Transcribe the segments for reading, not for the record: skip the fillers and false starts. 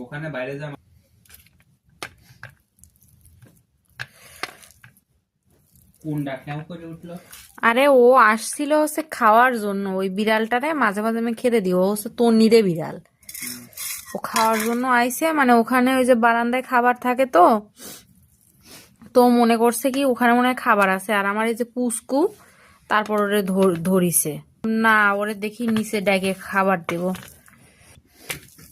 ওখানে বাইরে যা। কোন ডাকনাও করে উঠলো? আরে ও আসছিল হচ্ছে খাওয়ার জন্য, ওই বিড়ালটারে মাঝে মাঝে আমি খেতে দিই, ও হচ্ছে তন্নিরে বিড়াল। ও খাওয়ার জন্য আইছে, মানে ওখানে ওই যে বারান্দায় খাবার থাকে, তো তো মনে করছে কি ওখানে মনে হয় খাবার আছে, আর আমার এই যে পুস্কু তারপর ওরে ধরিছে না, ওরে দেখি নিচে ডেকে খাবার দেব,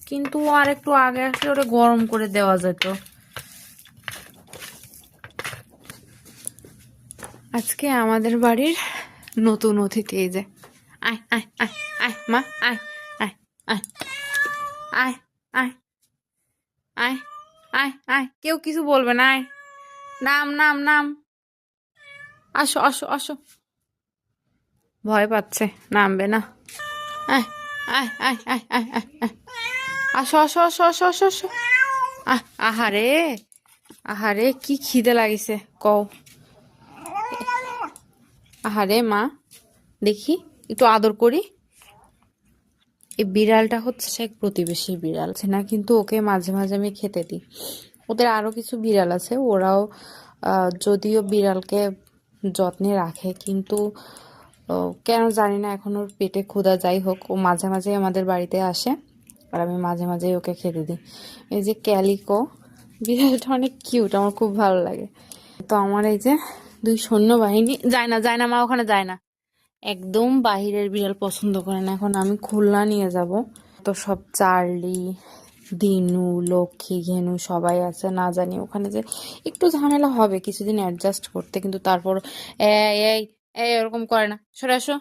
কিন্তু আর একটু আগে আসলে ওরে গরম করে দেওয়া যেত। আজকে আমাদের বাড়ির নতুন অতিথি, এই যে আয় আয় আয় আয় মা, আয় আয় আয় আয় আয় আয় আয় আয়, কেউ কিছু বলবে না, আয়, নাম নাম নাম, আসো আসো আসো, ভয় পাচ্ছে, নামবে না, আয় আয় আয় আয় আয় আয় আয়, আসো আসো আসো আসো আসো আসো, আহারে আহারে কি খিদে লাগিছে কও, আহারে মা, দেখি একটু আদর করি। এই বিড়ালটা হচ্ছে এক প্রতিবেশী বিড়াল না, কিন্তু ওকে মাঝে মাঝে আমি খেতে দিই। ওদের আরো কিছু বিড়াল আছে, ওরাও যদিও বিড়ালকে যত্নে রাখে, কিন্তু কেন জানি না এখন ওর পেটে ক্ষুধা, যাই হোক ও মাঝে মাঝে আমাদের বাড়িতে আসে, আর আমি মাঝে মাঝে ওকে খেতে দিই। এই যে ক্যালিকো বিড়ালটা অনেক কিউট, আমার খুব ভালো লাগে। তো আমার এই যে দুই সৈন্যবাহিনী, যায় না যায় না মা, ওখানে যায় না, একদম বাহিরের বিড়াল পছন্দ করে না। এখন আমি খুলনা নিয়ে যাব, তো সব চার্লি, দিনু, লক্ষ্মী, ঘেনু সবাই আছে, না জানি ওখানে যে একটু ঝামেলা হবে কিছুদিন অ্যাডজাস্ট করতে, কিন্তু তারপর এই এই এই এরকম করে না, সরে আসো।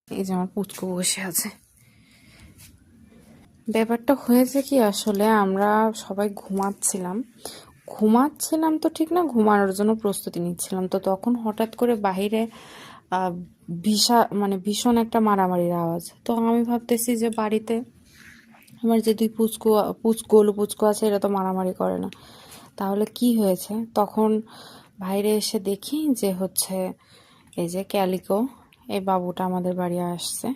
এই যে আমার পুচকু বসে আছে। ব্যাপারটা হয়েছে কি, আসলে আমরা সবাই ঘুমাচ্ছিলাম তো ঠিক না, ঘুমানোর জন্য প্রস্তুতি নিচ্ছিলাম, তো তখন হঠাৎ করে বাহিরে মানে ভীষণ একটা মারামারির আওয়াজ। তো আমি ভাবতেছি যে বাড়িতে আমার যে দুই গোলু পুচকু আছে, এরা তো মারামারি করে না, তাহলে কি হয়েছে। তখন বাইরে এসে দেখি যে হচ্ছে এই যে ক্যালিকো, এই বাবুটা আমাদের বাড়ি আসছে,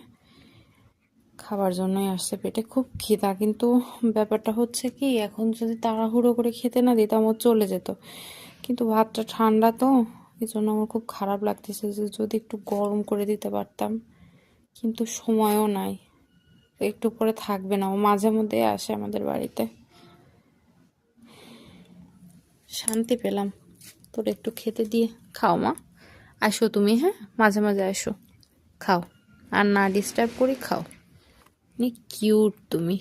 খাবার জন্যই আসছে, পেটে খুব খিদা। কিন্তু ব্যাপারটা হচ্ছে কি, এখন যদি তাড়াহুড়ো করে খেতে না দিতাম ও চলে যেত, কিন্তু ভাতটা ঠান্ডা তো, এই জন্য আমার খুব খারাপ লাগতেছে যে যদি একটু গরম করে দিতে পারতাম, কিন্তু সময়ও নাই, একটু পরে থাকবে না, ও মাঝে মধ্যে আসে আমাদের বাড়িতে। শান্তি পেলাম, তোর একটু খেতে দিয়ে। খাও মা, আসো তুমি, হ্যাঁ মাঝে মাঝে আসো, খাও, আর না ডিস্টার্ব করি, খাও, কিউট তুমি।